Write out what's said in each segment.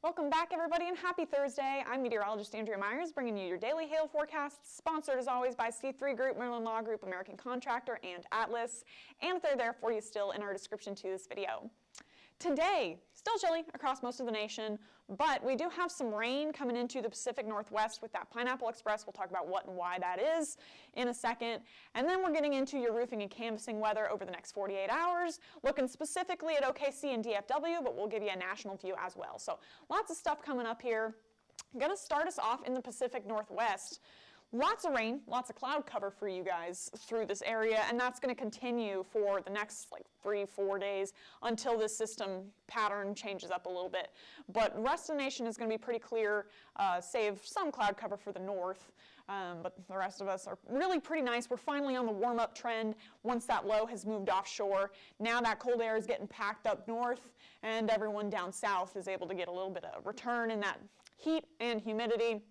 Welcome back, everybody, and happy Thursday. I'm meteorologist Andrea Myers, bringing you your daily hail forecast, sponsored as always by C3 Group, Maryland Law Group, American Contractor, and Atlas. And if they're there for you still in our description to this video. Today, still chilly across most of the nation, but we do have some rain coming into the Pacific Northwest with that Pineapple Express. We'll talk about what and why that is in a second. And then we're getting into your roofing and canvassing weather over the next 48 hours, looking specifically at OKC and DFW, but we'll give you a national view as well. So lots of stuff coming up here. I'm going to start us off in the Pacific Northwest. Lots of rain, lots of cloud cover for you guys through this area, and that's going to continue for the next 3-4 days until this system pattern changes up a little bit. But the rest of the nation is going to be pretty clear, save some cloud cover for the north, but the rest of us are really pretty nice. We're finally on the warm-up trend once that low has moved offshore. Now that cold air is getting packed up north, and everyone down south is able to get a little bit of return in that heat and humidity.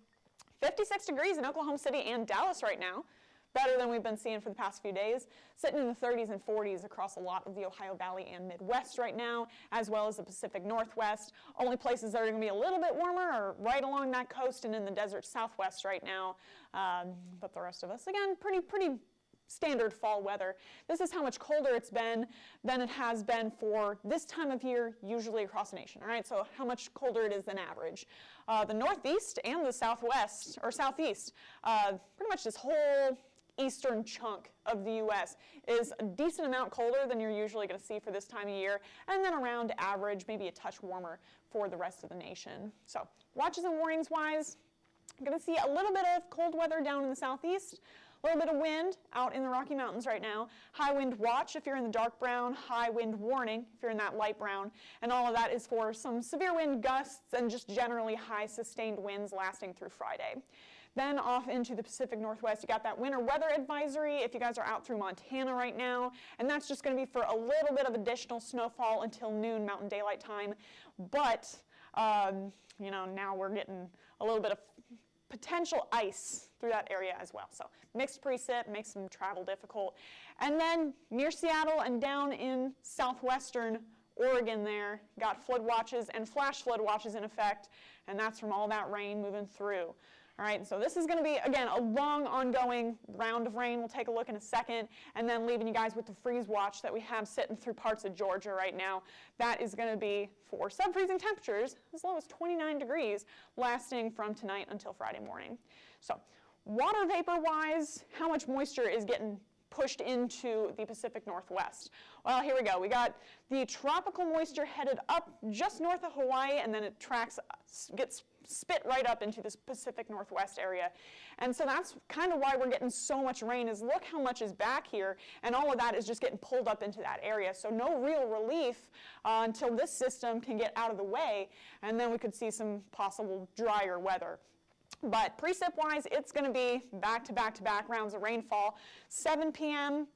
56 degrees in Oklahoma City and Dallas right now, better than we've been seeing for the past few days, sitting in the 30s and 40s across a lot of the Ohio Valley and Midwest right now, as well as the Pacific Northwest. Only places that are going to be a little bit warmer are right along that coast and in the desert Southwest right now, but the rest of us, again, pretty standard fall weather. This is how much colder it's been than it has been for this time of year, usually across the nation. All right, so how much colder it is than average. The Northeast and the Southwest, or Southeast, pretty much this whole eastern chunk of the U.S. is a decent amount colder than you're usually going to see for this time of year, and then around average, maybe a touch warmer for the rest of the nation. So watches and warnings wise, I'm going to see a little bit of cold weather down in the southeast. A little bit of wind out in the Rocky Mountains right now. High wind watch if you're in the dark brown, high wind warning if you're in that light brown. And all of that is for some severe wind gusts and just generally high sustained winds lasting through Friday. Then off into the Pacific Northwest, you got that winter weather advisory if you guys are out through Montana right now. And that's just going to be for a little bit of additional snowfall until noon Mountain Daylight Time. But, now we're getting a little bit of potential ice through that area as well. So mixed precip makes some travel difficult. And then near Seattle and down in southwestern Oregon there, got flood watches and flash flood watches in effect, and that's from all that rain moving through. All right, so this is going to be, again, a long ongoing round of rain. We'll take a look in a second, and then leaving you guys with the freeze watch that we have sitting through parts of Georgia right now. That is going to be for sub-freezing temperatures as low as 29 degrees, lasting from tonight until Friday morning. So water vapor-wise, how much moisture is getting pushed into the Pacific Northwest? Well, here we go. We got the tropical moisture headed up just north of Hawaii, and then it gets spit right up into this Pacific Northwest area. And so that's kind of why we're getting so much rain, is look how much is back here, and all of that is just getting pulled up into that area. So no real relief until this system can get out of the way, and then we could see some possible drier weather. But precip-wise, it's going to be back-to-back-to-back rounds of rainfall. 7 p.m.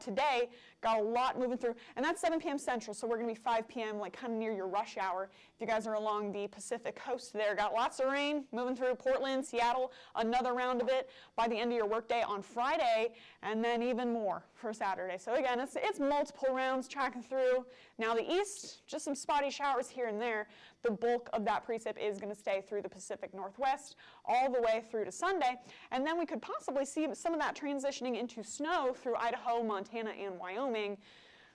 Today, got a lot moving through, and that's 7 p.m. Central, so we're going to be 5 p.m., kind of near your rush hour. If you guys are along the Pacific coast there, got lots of rain moving through Portland, Seattle, another round of it by the end of your workday on Friday, and then even more for Saturday. So again, it's multiple rounds tracking through. Now the east, just some spotty showers here and there. The bulk of that precip is going to stay through the Pacific Northwest all the way through to Sunday, and then we could possibly see some of that transitioning into snow through Idaho, Montana, and Wyoming.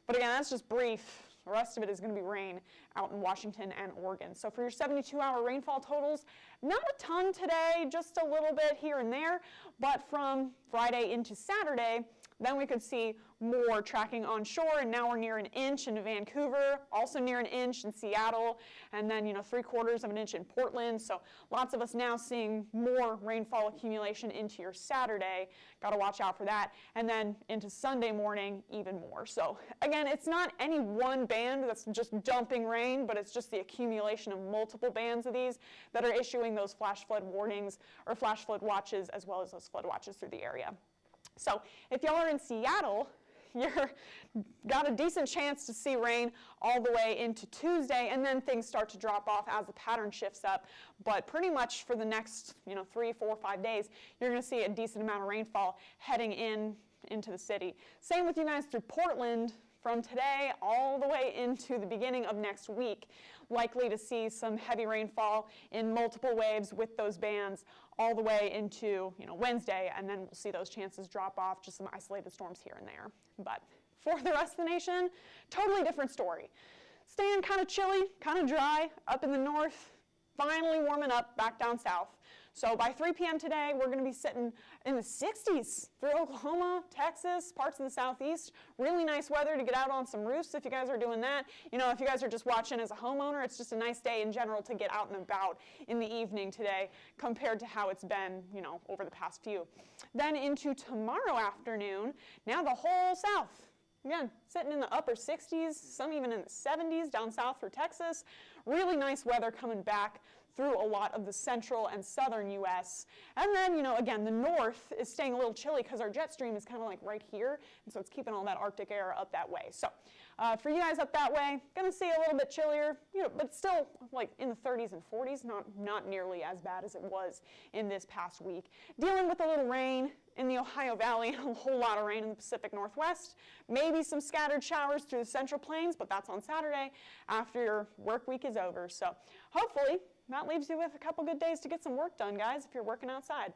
But again, that's just brief. The rest of it is going to be rain out in Washington and Oregon. So for your 72-hour rainfall totals, not a ton today, just a little bit here and there. But from Friday into Saturday, Then we could see more tracking onshore, and now we're near an inch in Vancouver, also near an inch in Seattle, and then 3/4 of an inch in Portland. So lots of us now seeing more rainfall accumulation into your Saturday. Got to watch out for that. And then into Sunday morning, even more. So again, it's not any one band that's just dumping rain, but it's just the accumulation of multiple bands of these that are issuing those flash flood warnings or flash flood watches, as well as those flood watches through the area. So if y'all are in Seattle, you're got a decent chance to see rain all the way into Tuesday, and then things start to drop off as the pattern shifts up. But pretty much for the next 3, 4, 5 days, you're going to see a decent amount of rainfall heading into the city. Same with you guys through Portland from today all the way into the beginning of next week. Likely to see some heavy rainfall in multiple waves with those bands all the way into Wednesday, and then we'll see those chances drop off, just some isolated storms here and there. But for the rest of the nation, totally different story. Staying kind of chilly, kind of dry up in the north, finally warming up back down south. So by 3 p.m. today, we're going to be sitting in the 60s through Oklahoma, Texas, parts of the southeast. Really nice weather to get out on some roofs if you guys are doing that. If you guys are just watching as a homeowner, it's just a nice day in general to get out and about in the evening today compared to how it's been, over the past few. Then into tomorrow afternoon, now the whole south. Again, sitting in the upper 60s, some even in the 70s down south through Texas. Really nice weather coming back through a lot of the central and southern U.S. And then, again, the north is staying a little chilly because our jet stream is kind of like right here, and so it's keeping all that Arctic air up that way. So for you guys up that way, going to see a little bit chillier, but still like in the 30s and 40s, not nearly as bad as it was in this past week. Dealing with a little rain in the Ohio Valley and a whole lot of rain in the Pacific Northwest. Maybe some scattered showers through the Central Plains, but that's on Saturday after your work week is over. So hopefully that leaves you with a couple good days to get some work done, guys, if you're working outside.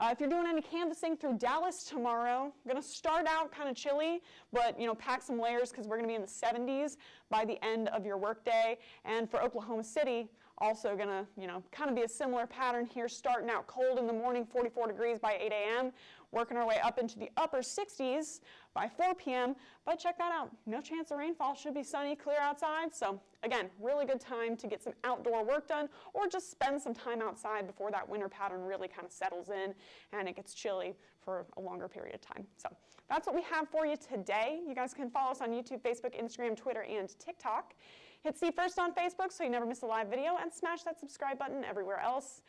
If you're doing any canvassing through Dallas tomorrow, I'm going to start out kind of chilly, but pack some layers because we're going to be in the 70s by the end of your workday. And for Oklahoma City, also going to kind of be a similar pattern here, starting out cold in the morning, 44 degrees by 8 a.m., working our way up into the upper 60s by 4 p.m. But check that out. No chance of rainfall. Should be sunny, clear outside. So again, really good time to get some outdoor work done or just spend some time outside before that winter pattern really kind of settles in and it gets chilly for a longer period of time. So that's what we have for you today. You guys can follow us on YouTube, Facebook, Instagram, Twitter, and TikTok. Hit See First on Facebook so you never miss a live video, and smash that subscribe button everywhere else.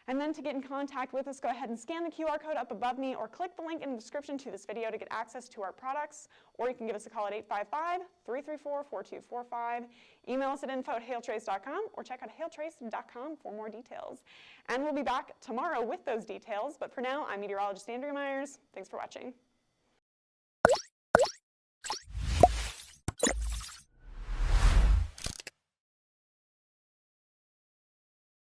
And then to get in contact with us, go ahead and scan the QR code up above me or click the link in the description to this video to get access to our products, or you can give us a call at 855-334-4245. Email us at info@hailtrace.com or check out hailtrace.com for more details. And we'll be back tomorrow with those details, but for now, I'm meteorologist Andrea Myers. Thanks for watching.